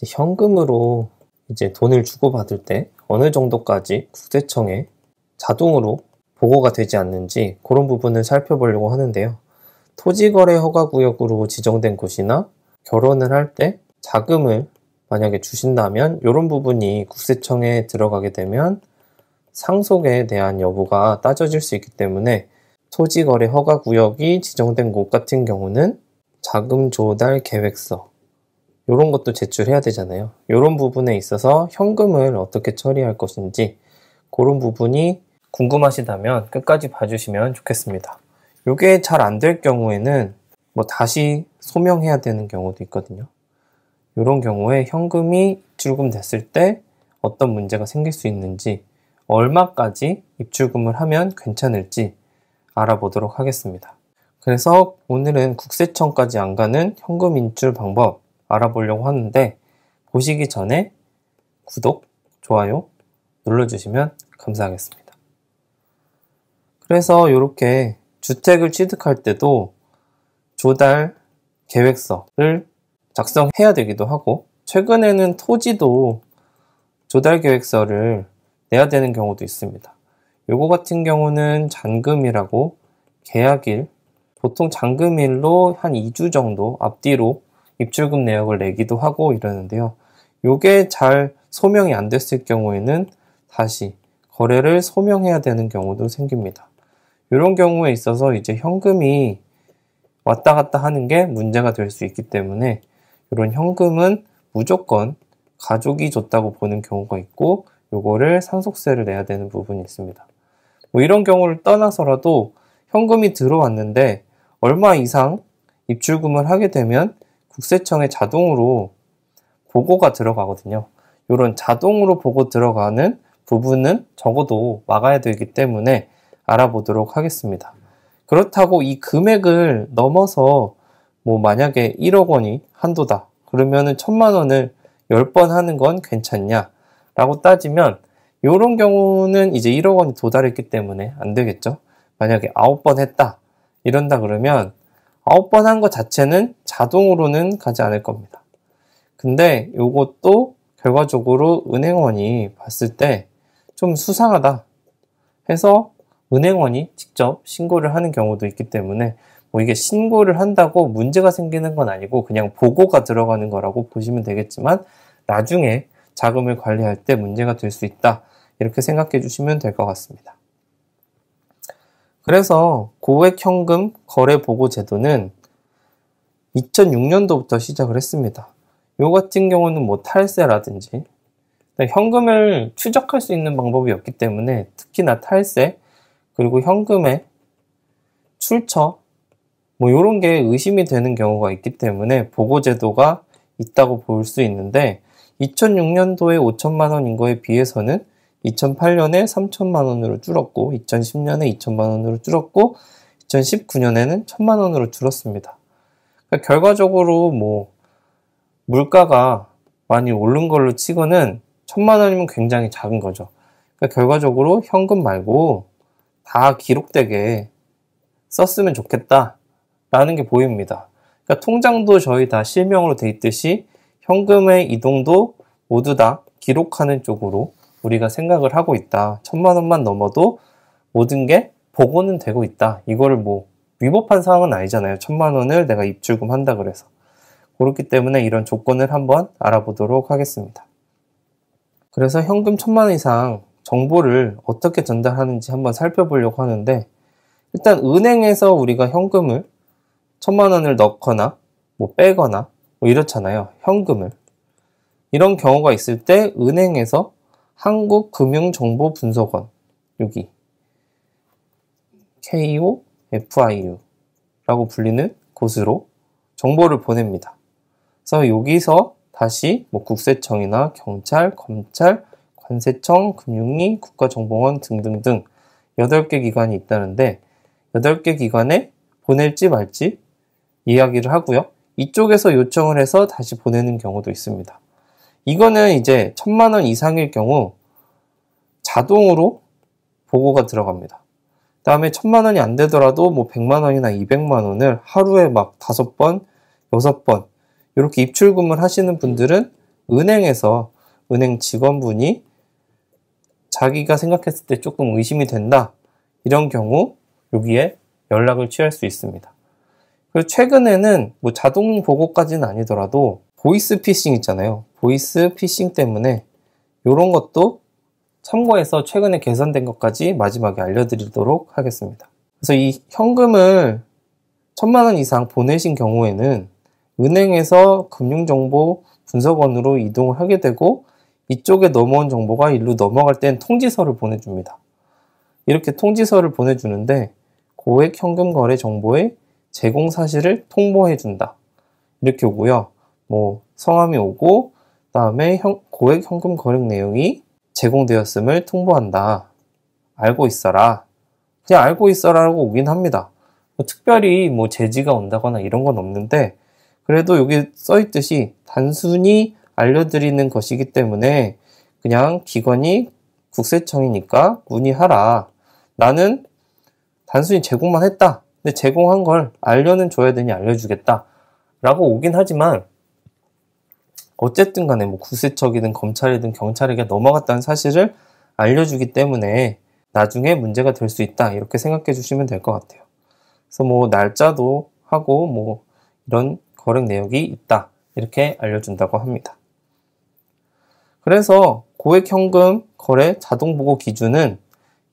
현금으로 이제 돈을 주고받을 때 어느 정도까지 국세청에 자동으로 보고가 되지 않는지 그런 부분을 살펴보려고 하는데요. 토지거래 허가구역으로 지정된 곳이나 결혼을 할 때 자금을 만약에 주신다면 이런 부분이 국세청에 들어가게 되면 상속에 대한 여부가 따져질 수 있기 때문에 토지거래 허가구역이 지정된 곳 같은 경우는 자금 조달 계획서 이런 것도 제출해야 되잖아요. 이런 부분에 있어서 현금을 어떻게 처리할 것인지 그런 부분이 궁금하시다면 끝까지 봐주시면 좋겠습니다. 이게 잘 안 될 경우에는 다시 소명해야 되는 경우도 있거든요. 이런 경우에 현금이 입출금 됐을 때 어떤 문제가 생길 수 있는지, 얼마까지 입출금을 하면 괜찮을지 알아보도록 하겠습니다. 그래서 오늘은 국세청까지 안 가는 현금 인출 방법 알아보려고 하는데, 보시기 전에 구독, 좋아요 눌러주시면 감사하겠습니다. 그래서 이렇게 주택을 취득할 때도 조달 계획서를 작성해야 되기도 하고, 최근에는 토지도 조달 계획서를 내야 되는 경우도 있습니다. 요거 같은 경우는 잔금이라고 계약일, 보통 잔금일로 한 2주 정도 앞뒤로 입출금 내역을 내기도 하고 이러는데요. 요게 잘 소명이 안 됐을 경우에는 다시 거래를 소명해야 되는 경우도 생깁니다. 이런 경우에 있어서 이제 현금이 왔다 갔다 하는 게 문제가 될 수 있기 때문에 이런 현금은 무조건 가족이 줬다고 보는 경우가 있고, 요거를 상속세를 내야 되는 부분이 있습니다. 이런 경우를 떠나서라도 현금이 들어왔는데 얼마 이상 입출금을 하게 되면 국세청에 자동으로 보고가 들어가거든요. 이런 자동으로 보고 들어가는 부분은 적어도 막아야 되기 때문에 알아보도록 하겠습니다. 그렇다고 이 금액을 넘어서 만약에 1억 원이 한도다 그러면은 1,000만 원을 10번 하는 건 괜찮냐 라고 따지면, 이런 경우는 이제 1억 원이 도달했기 때문에 안 되겠죠. 만약에 9번 했다 이런다 그러면 9번 한 것 자체는 자동으로는 가지 않을 겁니다. 근데 이것도 결과적으로 은행원이 봤을 때 좀 수상하다 해서 은행원이 직접 신고를 하는 경우도 있기 때문에 이게 신고를 한다고 문제가 생기는 건 아니고 그냥 보고가 들어가는 거라고 보시면 되겠지만, 나중에 자금을 관리할 때 문제가 될 수 있다 이렇게 생각해 주시면 될 것 같습니다. 그래서 고액현금 거래보고제도는 2006년도부터 시작을 했습니다. 요 같은 경우는 탈세라든지 현금을 추적할 수 있는 방법이 없기 때문에 특히나 탈세, 그리고 현금의 출처 이런 게 의심이 되는 경우가 있기 때문에 보고제도가 있다고 볼 수 있는데, 2006년도에 5천만 원인 거에 비해서는 2008년에 3천만 원으로 줄었고, 2010년에 2천만 원으로 줄었고, 2019년에는 1,000만 원으로 줄었습니다. 그러니까 결과적으로 물가가 많이 오른 걸로 치고는 1,000만 원이면 굉장히 작은 거죠. 그러니까 결과적으로 현금 말고 다 기록되게 썼으면 좋겠다 라는 게 보입니다. 그러니까 통장도 저희 다 실명으로 돼 있듯이 현금의 이동도 모두 다 기록하는 쪽으로 우리가 생각을 하고 있다. 1,000만 원만 넘어도 모든 게 보고는 되고 있다. 이거를 위법한 사항은 아니잖아요. 1,000만 원을 내가 입출금 한다 그래서. 그렇기 때문에 이런 조건을 한번 알아보도록 하겠습니다. 그래서 현금 1,000만 원 이상 정보를 어떻게 전달하는지 한번 살펴보려고 하는데, 일단 은행에서 우리가 현금을 1,000만 원을 넣거나 빼거나 이렇잖아요. 현금을. 이런 경우가 있을 때 은행에서 한국금융정보분석원, 여기 KOFIU 라고 불리는 곳으로 정보를 보냅니다. 그래서 여기서 다시 국세청이나 경찰, 검찰, 관세청, 금융위, 국가정보원 등등등 8개 기관이 있다는데, 8개 기관에 보낼지 말지 이야기를 하고요. 이쪽에서 요청을 해서 다시 보내는 경우도 있습니다. 이거는 이제 1,000만 원 이상일 경우 자동으로 보고가 들어갑니다. 그 다음에 1,000만 원이 안 되더라도 100만 원이나 200만 원을 하루에 5번, 6번 이렇게 입출금을 하시는 분들은 은행에서 은행 직원분이 자기가 생각했을 때 조금 의심이 된다. 이런 경우 여기에 연락을 취할 수 있습니다. 그리고 최근에는 뭐 자동 보고까지는 아니더라도 보이스 피싱 있잖아요. 보이스 피싱 때문에 이런 것도 참고해서 최근에 개선된 것까지 마지막에 알려드리도록 하겠습니다. 그래서 이 현금을 1000만 원 이상 보내신 경우에는 은행에서 금융정보 분석원으로 이동을 하게 되고 이쪽에 넘어온 정보가 일로 넘어갈 땐 통지서를 보내줍니다. 이렇게 통지서를 보내주는데 고액 현금 거래 정보의 제공 사실을 통보해준다. 이렇게 오고요. 뭐 성함이 오고 그다음에 고액 현금 거래 내용이 제공되었음을 통보한다. 알고 있어라. 그냥 알고 있어라라고 오긴 합니다. 뭐 특별히 뭐 제지가 온다거나 이런 건 없는데 그래도 여기 써있듯이 단순히 알려드리는 것이기 때문에 그냥 기관이 국세청이니까 문의하라. 나는 단순히 제공만 했다. 근데 제공한 걸 알려는 줘야 되니 알려주겠다. 라고 오긴 하지만 어쨌든 간에 뭐 국세청이든 검찰이든 경찰에게 넘어갔다는 사실을 알려주기 때문에 나중에 문제가 될 수 있다. 이렇게 생각해 주시면 될 것 같아요. 그래서 뭐 날짜도 하고 뭐 이런 거래 내역이 있다. 이렇게 알려준다고 합니다. 그래서 고액 현금 거래 자동보고 기준은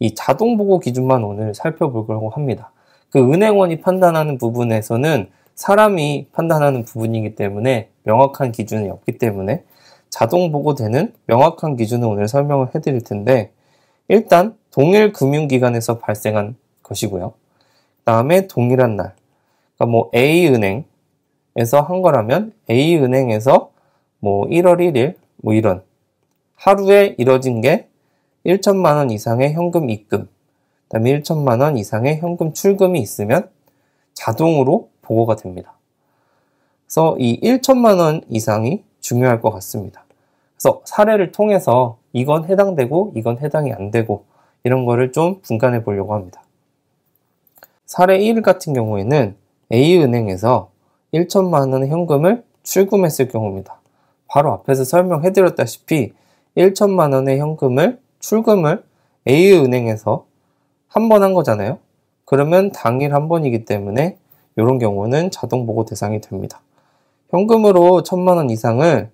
이 자동보고 기준만 오늘 살펴보려고 합니다. 그 은행원이 판단하는 부분에서는 사람이 판단하는 부분이기 때문에 명확한 기준이 없기 때문에 자동보고되는 명확한 기준을 오늘 설명을 해드릴 텐데 일단 동일 금융기관에서 발생한 것이고요. 그 다음에 동일한 날. 그러니까 뭐 A은행에서 한 거라면 A은행에서 뭐 1월 1일 뭐 이런 하루에 이뤄진 게 1천만 원 이상의 현금 입금, 그 다음에 1천만 원 이상의 현금 출금이 있으면 자동으로 보고가 됩니다. 그래서 이 1천만 원 이상이 중요할 것 같습니다. 그래서 사례를 통해서 이건 해당되고 이건 해당이 안 되고 이런 거를 좀 분간해 보려고 합니다. 사례 1 같은 경우에는 A은행에서 1천만 원의 현금을 출금했을 경우입니다. 바로 앞에서 설명해 드렸다시피 1천만 원의 현금을 출금을 A은행에서 한 번 한 거잖아요. 그러면 당일 한 번이기 때문에 이런 경우는 자동보고 대상이 됩니다. 현금으로 1000만 원 이상을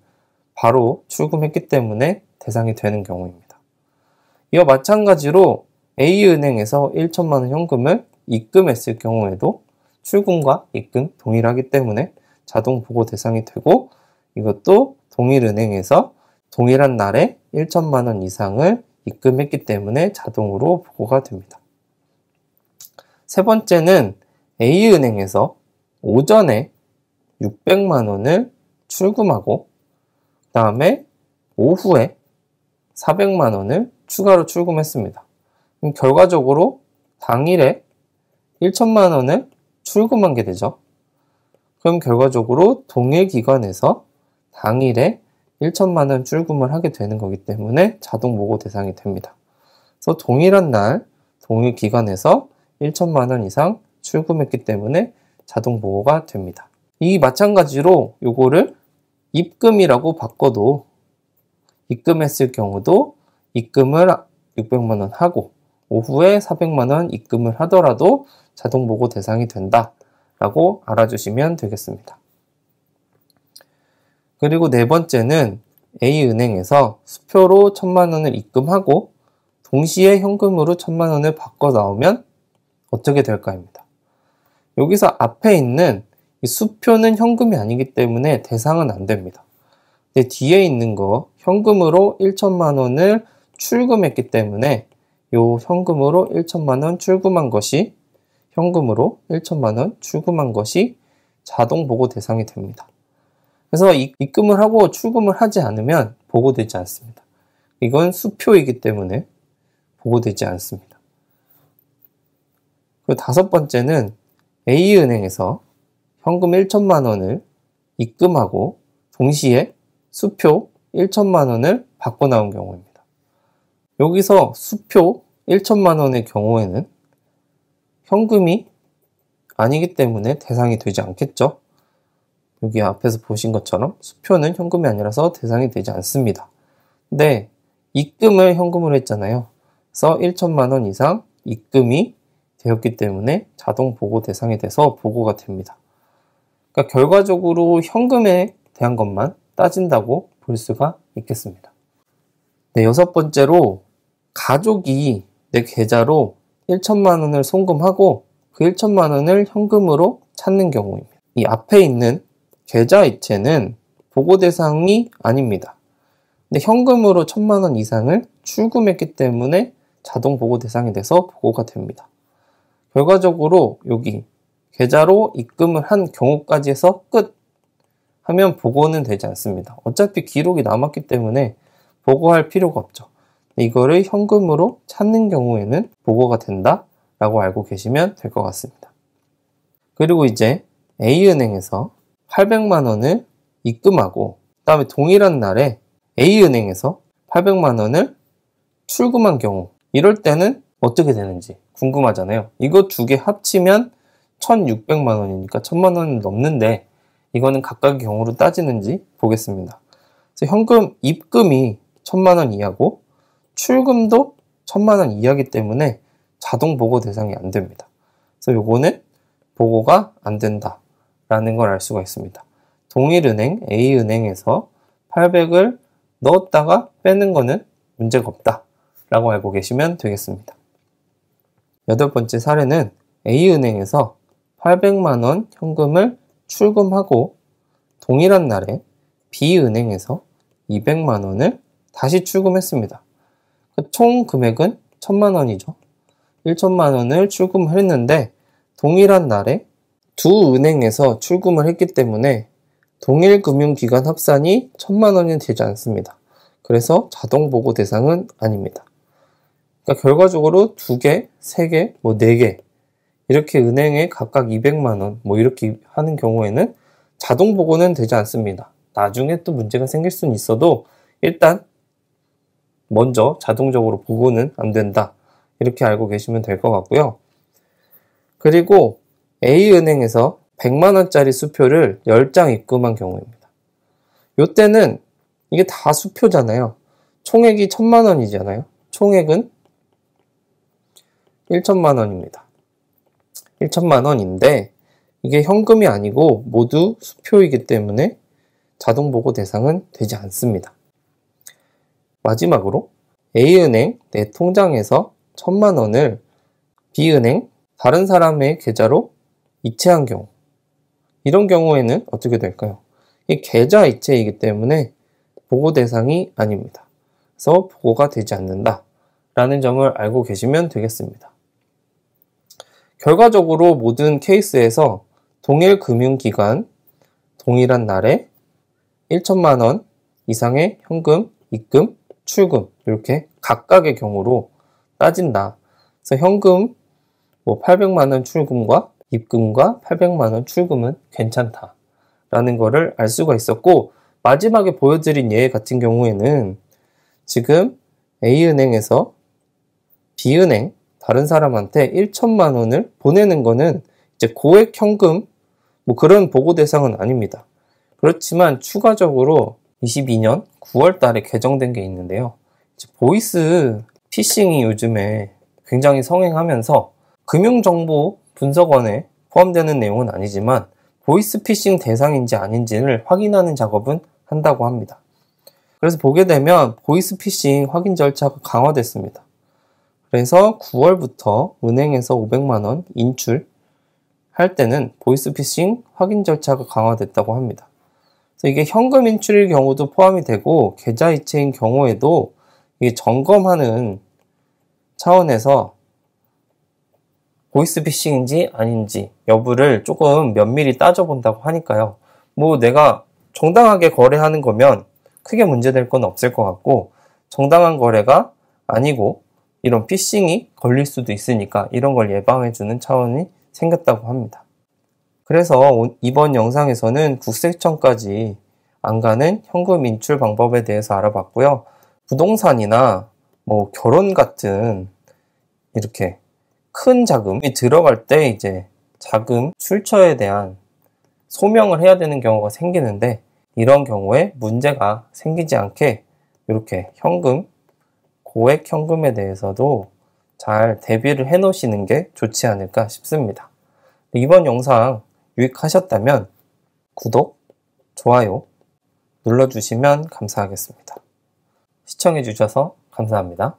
바로 출금했기 때문에 대상이 되는 경우입니다. 이와 마찬가지로 A은행에서 1천만 원 현금을 입금했을 경우에도 출금과 입금 동일하기 때문에 자동보고 대상이 되고 이것도 동일은행에서 동일한 날에 1천만 원 이상을 입금했기 때문에 자동으로 보고가 됩니다. 세 번째는 A은행에서 오전에 600만 원을 출금하고 그 다음에 오후에 400만 원을 추가로 출금했습니다. 그럼 결과적으로 당일에 1천만 원을 출금한 게 되죠. 그럼 결과적으로 동일 기관에서 당일에 1천만 원 출금을 하게 되는 거기 때문에 자동보고 대상이 됩니다. 그래서 동일한 날, 동일 기관에서 1천만 원 이상 출금했기 때문에 자동보고가 됩니다. 이 마찬가지로 요거를 입금이라고 바꿔도 입금했을 경우도 입금을 600만 원 하고 오후에 400만 원 입금을 하더라도 자동보고 대상이 된다라고 알아주시면 되겠습니다. 그리고 네 번째는 A은행에서 수표로 1000만 원을 입금하고 동시에 현금으로 1000만 원을 바꿔 나오면 어떻게 될까입니다. 여기서 앞에 있는 이 수표는 현금이 아니기 때문에 대상은 안 됩니다. 근데 뒤에 있는 거 현금으로 1천만 원을 출금했기 때문에 요 현금으로 1천만 원 출금한 것이 현금으로 1천만 원 출금한 것이 자동보고 대상이 됩니다. 그래서 입금을 하고 출금을 하지 않으면 보고되지 않습니다. 이건 수표이기 때문에 보고되지 않습니다. 그리고 다섯 번째는 A은행에서 현금 1천만 원을 입금하고 동시에 수표 1천만 원을 바꿔 나온 경우입니다. 여기서 수표 1천만 원의 경우에는 현금이 아니기 때문에 대상이 되지 않겠죠. 여기 앞에서 보신 것처럼 수표는 현금이 아니라서 대상이 되지 않습니다. 근데 입금을 현금으로 했잖아요. 그래서 1천만 원 이상 입금이 되었기 때문에 자동 보고 대상이 돼서 보고가 됩니다. 그러니까 결과적으로 현금에 대한 것만 따진다고 볼 수가 있겠습니다. 네, 여섯 번째로 가족이 내 계좌로 1천만 원을 송금하고 그 1천만 원을 현금으로 찾는 경우입니다. 이 앞에 있는 계좌이체는 보고 대상이 아닙니다. 근데 현금으로 1천만 원 이상을 출금했기 때문에 자동 보고 대상이 돼서 보고가 됩니다. 결과적으로 여기 계좌로 입금을 한 경우까지 해서 끝 하면 보고는 되지 않습니다. 어차피 기록이 남았기 때문에 보고할 필요가 없죠. 이거를 현금으로 찾는 경우에는 보고가 된다 라고 알고 계시면 될 것 같습니다. 그리고 이제 A은행에서 800만 원을 입금하고 그 다음에 동일한 날에 A은행에서 800만 원을 출금한 경우, 이럴 때는 어떻게 되는지 궁금하잖아요. 이거 두 개 합치면 1,600만 원이니까 1,000만 원은 넘는데 이거는 각각의 경우로 따지는지 보겠습니다. 그래서 현금 입금이 1,000만 원 이하고 출금도 1,000만 원 이하기 때문에 자동 보고 대상이 안 됩니다. 그래서 요거는 보고가 안 된다 라는 걸 알 수가 있습니다. 동일은행 A은행에서 800을 넣었다가 빼는 거는 문제가 없다 라고 알고 계시면 되겠습니다. 여덟 번째 사례는 A은행에서 800만 원 현금을 출금하고 동일한 날에 B은행에서 200만 원을 다시 출금했습니다. 총 금액은 1,000만 원이죠. 1,000만 원을 출금을 했는데 동일한 날에 두 은행에서 출금을 했기 때문에 동일 금융기관 합산이 1,000만 원이 되지 않습니다. 그래서 자동 보고 대상은 아닙니다. 그러니까 결과적으로 2개, 3개, 4개 이렇게 은행에 각각 200만 원 이렇게 하는 경우에는 자동 보고는 되지 않습니다. 나중에 또 문제가 생길 수는 있어도 일단 먼저 자동적으로 보고는 안 된다. 이렇게 알고 계시면 될 것 같고요. 그리고 A은행에서 100만 원짜리 수표를 10장 입금한 경우입니다. 이때는 이게 다 수표잖아요. 총액이 1,000만 원이잖아요. 총액은 1,000만 원입니다. 1,000만 원인데 이게 현금이 아니고 모두 수표이기 때문에 자동 보고 대상은 되지 않습니다. 마지막으로 A은행 내 통장에서 1,000만 원을 B은행 다른 사람의 계좌로 이체한 경우, 이런 경우에는 어떻게 될까요? 이 계좌 이체이기 때문에 보고 대상이 아닙니다. 그래서 보고가 되지 않는다 라는 점을 알고 계시면 되겠습니다. 결과적으로 모든 케이스에서 동일 금융기관, 동일한 날에 1,000만 원 이상의 현금, 입금, 출금 이렇게 각각의 경우로 따진다. 그래서 현금 800만 원 출금과 입금과 800만 원 출금은 괜찮다 라는 거를 알 수가 있었고, 마지막에 보여드린 예 같은 경우에는 지금 A은행에서 B은행 다른 사람한테 1,000만 원을 보내는 거는 이제 고액 현금 그런 보고 대상은 아닙니다. 그렇지만 추가적으로 22년 9월 달에 개정된 게 있는데요. 보이스 피싱이 요즘에 굉장히 성행하면서 금융정보 분석원에 포함되는 내용은 아니지만 보이스 피싱 대상인지 아닌지를 확인하는 작업은 한다고 합니다. 그래서 보게 되면 보이스 피싱 확인 절차가 강화됐습니다. 그래서 9월부터 은행에서 500만 원 인출할 때는 보이스 피싱 확인 절차가 강화됐다고 합니다. 그래서 이게 현금 인출일 경우도 포함이 되고 계좌 이체인 경우에도 이게 점검하는 차원에서 보이스 피싱인지 아닌지 여부를 조금 면밀히 따져본다고 하니까요. 내가 정당하게 거래하는 거면 크게 문제될 건 없을 것 같고, 정당한 거래가 아니고 이런 피싱이 걸릴 수도 있으니까 이런 걸 예방해주는 차원이 생겼다고 합니다. 그래서 이번 영상에서는 국세청까지 안 가는 현금 인출 방법에 대해서 알아봤고요. 부동산이나 결혼 같은 이렇게 큰 자금이 들어갈 때 이제 자금 출처에 대한 소명을 해야 되는 경우가 생기는데, 이런 경우에 문제가 생기지 않게 이렇게 현금, 고액 현금에 대해서도 잘 대비를 해 놓으시는 게 좋지 않을까 싶습니다. 이번 영상 유익하셨다면 구독, 좋아요 눌러주시면 감사하겠습니다. 시청해 주셔서 감사합니다.